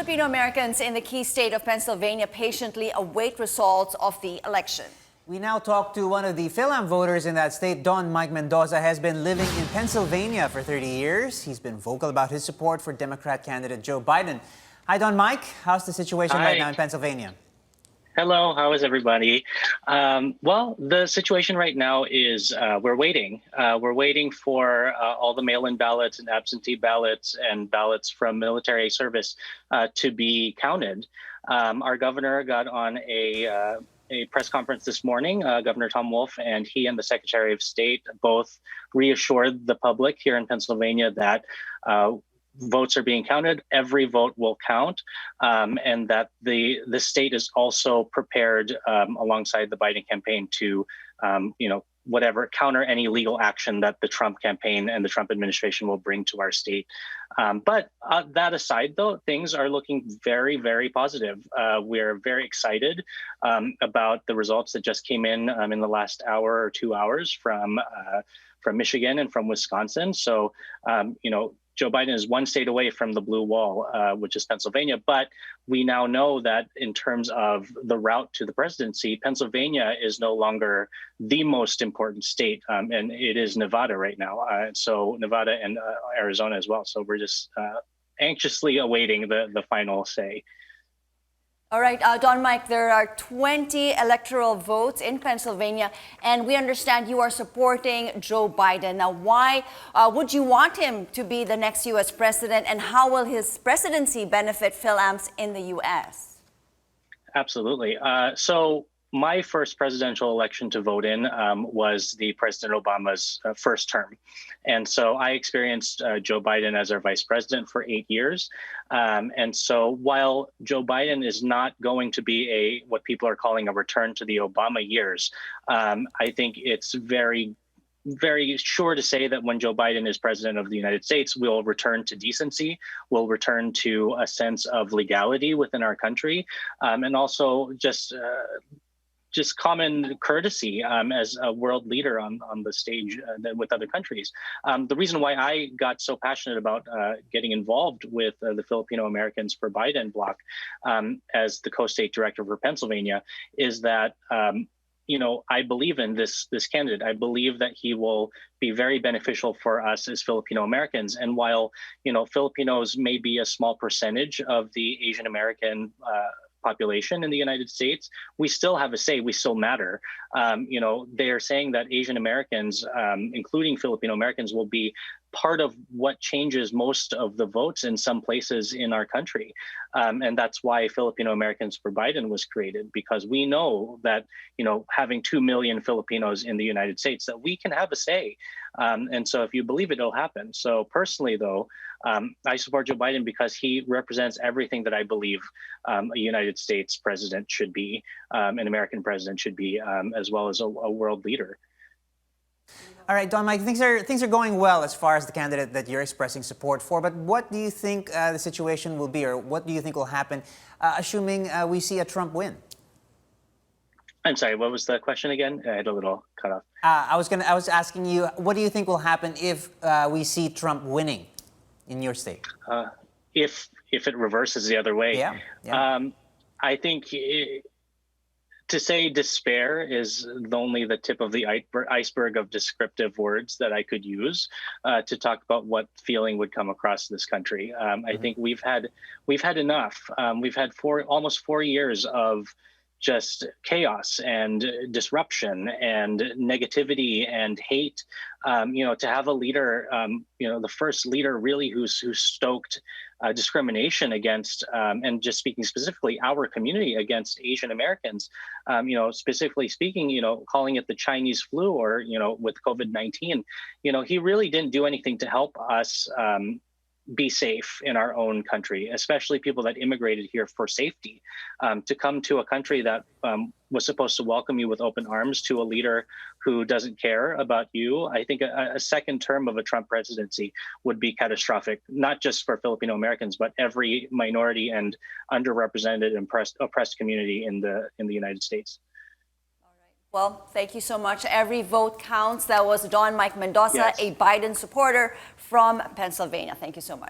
Filipino Americans in the key state of Pennsylvania patiently await results of the election. We now talk to one of the Fil-Am voters in that state. Mike Mendoza has been living in Pennsylvania for 30 years. He's been vocal about his support for Democrat candidate Joe Biden. Hi, Mike. How's the situation right now in Pennsylvania? Hello, how is everybody? Well, the situation right now is we're waiting. We're waiting for all the mail-in ballots and absentee ballots and ballots from military service to be counted. Our governor got on a press conference this morning, Governor Tom Wolf, and he and the Secretary of State both reassured the public here in Pennsylvania that votes are being counted, every vote will count, and that the state is also prepared alongside the Biden campaign to, counter any legal action that the Trump campaign and the Trump administration will bring to our state. But that aside, though, things are looking very, very positive. We're very excited about the results that just came in the last hour or 2 hours from Michigan and from Wisconsin. So, Joe Biden is one state away from the blue wall, which is Pennsylvania. But we now know that in terms of the route to the presidency, Pennsylvania is no longer the most important state, and it is Nevada right now. So Nevada and Arizona as well. So we're just anxiously awaiting the final say. All right, Mike, there are 20 electoral votes in Pennsylvania, and we understand you are supporting Joe Biden. Now, why would you want him to be the next U.S. president, and how will his presidency benefit Fil-Ams in the U.S.? Absolutely. So my first presidential election to vote in was the President Obama's first term. And so I experienced Joe Biden as our vice president for 8 years. And so while Joe Biden is not going to be what people are calling a return to the Obama years, I think it's very sure to say that when Joe Biden is president of the United States, we'll return to decency, we'll return to a sense of legality within our country, and also just common courtesy as a world leader on the stage with other countries. The reason why I got so passionate about getting involved with the Filipino Americans for Biden bloc as the co-state director for Pennsylvania is that I believe in this candidate. I believe that he will be very beneficial for us as Filipino Americans. And while Filipinos may be a small percentage of the Asian American population in the United States, we still have a say. We still matter. They are saying that Asian Americans, including Filipino Americans, will be part of what changes most of the votes in some places in our country. And that's why Filipino Americans for Biden was created, because we know that, having 2 million Filipinos in the United States, that we can have a say. And so if you believe it, it'll happen. So personally, though, I support Joe Biden because he represents everything that I believe a United States president should be, an American president should be, as well as a world leader. All right, Mike, things are going well as far as the candidate that you're expressing support for. But what do you think the situation will be, or what do you think will happen, assuming we see a Trump win? I'm sorry, what was the question again? I had a little cut off. I was asking you, what do you think will happen if we see Trump winning in your state? If it reverses the other way, I think to say despair is only the tip of the iceberg of descriptive words that I could use to talk about what feeling would come across this country. I think we've had enough. We've had almost 4 years of just chaos and disruption and negativity and hate. To have a leader, the first leader really who's stoked discrimination against, and just speaking specifically, our community against Asian Americans, specifically speaking, calling it the Chinese flu or, with COVID-19, he really didn't do anything to help us be safe in our own country, especially people that immigrated here for safety. To come to a country that was supposed to welcome you with open arms to a leader who doesn't care about you, I think a second term of a Trump presidency would be catastrophic, not just for Filipino Americans, but every minority and underrepresented and oppressed community in the United States. Well, thank you so much. Every vote counts. That was Mike Mendoza, yes, a Biden supporter from Pennsylvania. Thank you so much.